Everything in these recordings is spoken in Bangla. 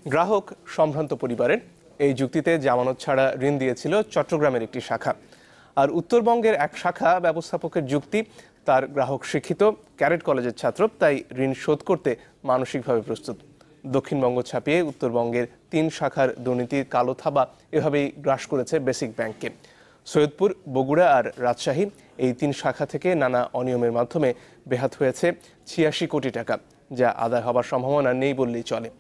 গ্রাহক সম্ভ্রান্ত পরিবারের। এই যুক্তিতে জামানত ছাড়া ঋণ দিয়েছিল চট্টগ্রামের একটি শাখা। আর উত্তরবঙ্গের এক শাখা ব্যবস্থাপকের যুক্তি, তার গ্রাহক শিক্ষিত, ক্যাডেট কলেজের ছাত্র, তাই ঋণ শোধ করতে মানসিকভাবে প্রস্তুত। দক্ষিণবঙ্গ ছাপিয়ে উত্তরবঙ্গের ৩ শাখার দুর্নীতির কালো থাবা এভাবেই গ্রাস করেছে বেসিক ব্যাংককে। সৈয়দপুর, বগুড়া আর রাজশাহী, এই ৩ শাখা থেকে নানা অনিয়মের মাধ্যমে বেহাত হয়েছে ৮৬ কোটি টাকা, যা আদায় হবার সম্ভাবনা নেই বললেই চলে।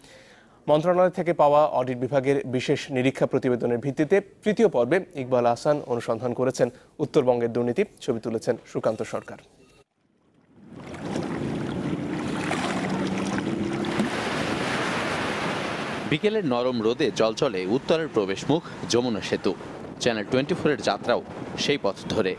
মন্ত্রণালয় থেকে পাওয়া অডিট বিভাগের বিশেষ নিরীক্ষা প্রতিবেদনের ভিত্তিতে তৃতীয় পর্বে ইকবাল আহসান অনুসন্ধান করেছেন উত্তরবঙ্গের দুর্নীতি। ছবি তুলেছেন সুকান্ত সরকার। বিকেলের নরম রোদে জলচলে উত্তরের প্রবেশমুখ যমুনা সেতু। চ্যানেল 24-এর যাত্রাও সেই পথ ধরে।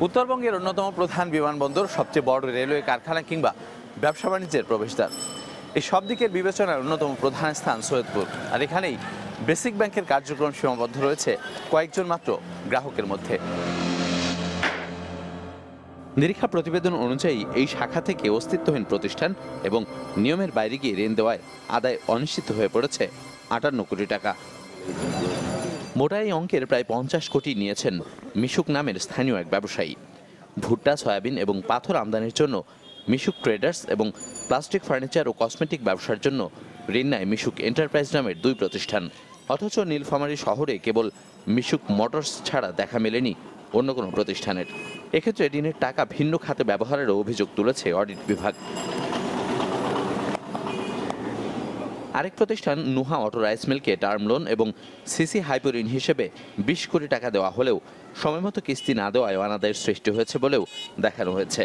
উত্তরবঙ্গের অন্যতম প্রধান বিমানবন্দর, সবচেয়ে বড় রেলওয়ে কারখানা কিংবা ব্যবসা বাণিজ্যের প্রবেশদ্বার, এই সব দিকের বিবেচনার অন্যতম প্রধান স্থান সৈয়দপুর। আর এখানেই বেসিক ব্যাংকের কার্যক্রম সীমাবদ্ধ রয়েছে কয়েকজন মাত্র গ্রাহকের মধ্যে। নিরীক্ষা প্রতিবেদন অনুযায়ী এই শাখা থেকে অস্তিত্বহীন প্রতিষ্ঠান এবং নিয়মের বাইরে গিয়ে ঋণ দেওয়ায় আদায় অনিশ্চিত হয়ে পড়েছে ৫৮ কোটি টাকা। মোটা এই অঙ্কের প্রায় ৫০ কোটি নিয়েছেন মিশুক নামের স্থানীয় এক ব্যবসায়ী। ভুট্টা, সয়াবিন এবং পাথর আমদানির জন্য মিশুক ট্রেডার্স এবং প্লাস্টিক, ফার্নিচার ও কসমেটিক ব্যবসার জন্য ঋণ নেয় মিশুক এন্টারপ্রাইজ নামের ২ প্রতিষ্ঠান। অথচ নীলফামারী শহরে কেবল মিশুক মোটরস ছাড়া দেখা মেলেনি অন্য কোনো প্রতিষ্ঠানের। এক্ষেত্রে ঋণের টাকা ভিন্ন খাতে ব্যবহারেরও অভিযোগ তুলেছে অডিট বিভাগ। আরেক প্রতিষ্ঠান নুহা অটো রাইস মিলকে টার্ম লোন এবং সিসি হাইপো ঋণ হিসেবে ২০ কোটি টাকা দেওয়া হলেও সময়মতো কিস্তি না দেওয়ায় অনাদায়ের সৃষ্টি হয়েছে বলেও দেখানো হয়েছে।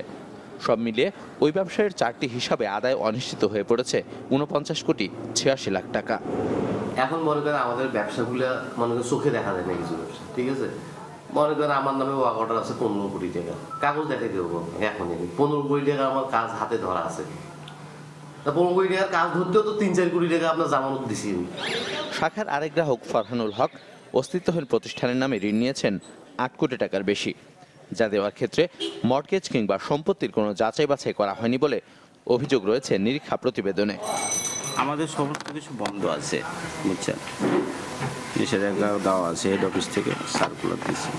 সব মিলিয়ে ওই ব্যবসায়ের 4টি হিসাবে আদায় অনিশ্চিত হয়ে পড়েছে ৪৯ কোটি ৮৬ লাখ টাকা। এখন মনে করেন আমাদের ব্যবসাগুলো মনে করেন চোখে দেখা যায় না কিছু ব্যবসা, ঠিক আছে। মনে করেন আমার নামে ওয়ার্ক অর্ডার আছে ১৫ কোটি টাকা, কাগজ দেখে দেবো এখন ১৫ কোটি টাকা আমার কাজ হাতে ধরা আছে। ১৫ কোটি টাকার কাজ ধরতেও তো ৩-৪ কোটি টাকা আপনার জামানত দিছি। শাখার আরেক গ্রাহক ফরহানুল হক অস্তিত্বহীন প্রতিষ্ঠানের নামে ঋণ নিয়েছেন ৮ কোটি টাকার বেশি, যা দেওয়ার ক্ষেত্রে মর্টগেজ কিংবা সম্পত্তির কোনো যাচাই বাছাই করা হয়নি বলে অভিযোগ রয়েছে নিরীক্ষা প্রতিবেদনে। আমাদের সমস্ত কিছু বন্ধ আছে, বুঝছেন, নিষেধাজ্ঞা দেওয়া আছে, হেড অফিস থেকে সার্কুলার দিচ্ছে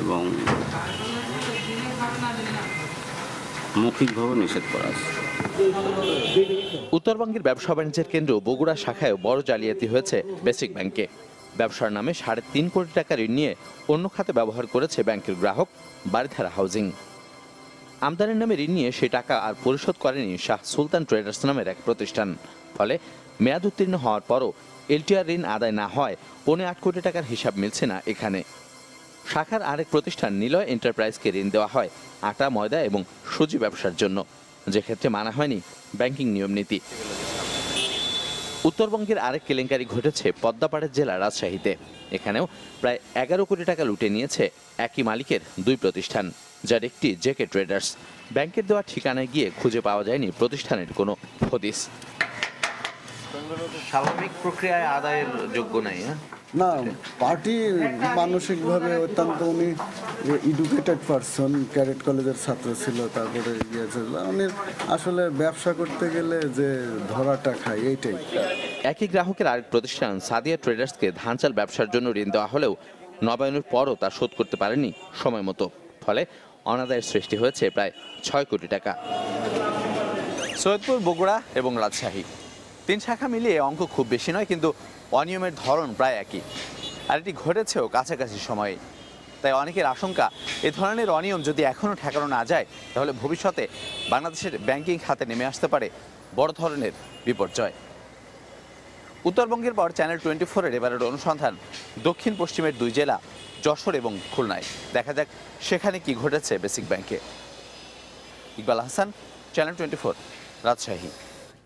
এবং মৌখিকভাবে নিষেধ করা আছে। উত্তরবঙ্গের ব্যবসা বাণিজ্যের কেন্দ্র বগুড়া শাখায় বড় জালিয়াতি হয়েছে বেসিক ব্যাংকে। ব্যবসার নামে ৩.৫ কোটি টাকা ঋণ নিয়ে অন্য খাতে ব্যবহার করেছে ব্যাংকের গ্রাহক বারিধারা হাউজিং। আমদানির নামে ঋণ নিয়ে সে টাকা আর পরিশোধ করেনি শাহ সুলতান ট্রেডার্স নামের এক প্রতিষ্ঠান। ফলে মেয়াদ উত্তীর্ণ হওয়ার পরও এলটিআর ঋণ আদায় না হয় ৮.৫ কোটি টাকার হিসাব মিলছে না এখানে। শাখার আরেক প্রতিষ্ঠান নিলয় এন্টারপ্রাইজকে ঋণ দেওয়া হয় আটা, ময়দা এবং সুজি ব্যবসার জন্য, যে ক্ষেত্রে মানা হয়নি ব্যাংকিং নিয়ম নীতি। উত্তরবঙ্গের আরেক কেলেঙ্কারি ঘটেছে পদ্মাপাড়ের জেলা রাজশাহীতে। এখানেও প্রায় ১১ কোটি টাকা লুটে নিয়েছে একই মালিকের ২ প্রতিষ্ঠান, যার একটি জেকে ট্রেডার্স। ব্যাংকের দেওয়া ঠিকানায় গিয়ে খুঁজে পাওয়া যায়নি প্রতিষ্ঠানের কোনো হদিস। স্বাভাবিক প্রক্রিয়ায় আদায়ের যোগ্য নাই না, পার্টি মানসিকভাবে অত্যন্ত, উনি এডুকেটেড পারসন, ক্যাডেট কলেজের ছাত্র ছিল, তারপরে গিয়েছিল। উনি আসলে ব্যবসা করতে গেলে যে ধরাটা খায় এইটাই। একই গ্রাহকের আরেক প্রতিষ্ঠান সাদিয়া ট্রেডার্সকে ধান চাল ব্যবসার জন্য ঋণ দেওয়া হলেও নবায়নের পরও তা শোধ করতে পারেনি সময় মতো। ফলে অনাদায়ের সৃষ্টি হয়েছে প্রায় ৬ কোটি টাকা। সৈয়দপুর, বগুড়া এবং রাজশাহী ৩ শাখা মিলিয়ে অঙ্ক খুব বেশি নয়, কিন্তু অনিয়মের ধরন প্রায় একই। আর এটি ঘটেছেও কাছাকাছি সময়ে। তাই অনেকের আশঙ্কা, এ ধরনের অনিয়ম যদি এখনও ঠেকানো না যায়, তাহলে ভবিষ্যতে বাংলাদেশের ব্যাংকিং খাতে নেমে আসতে পারে বড় ধরনের বিপর্যয়। উত্তরবঙ্গের পর চ্যানেল 24-এর এবারের অনুসন্ধান দক্ষিণ পশ্চিমের 2 জেলা যশোর এবং খুলনায়। দেখা যাক সেখানে কি ঘটেছে বেসিক ব্যাংকে। ইকবাল আহসান, চ্যানেল 24, রাজশাহী।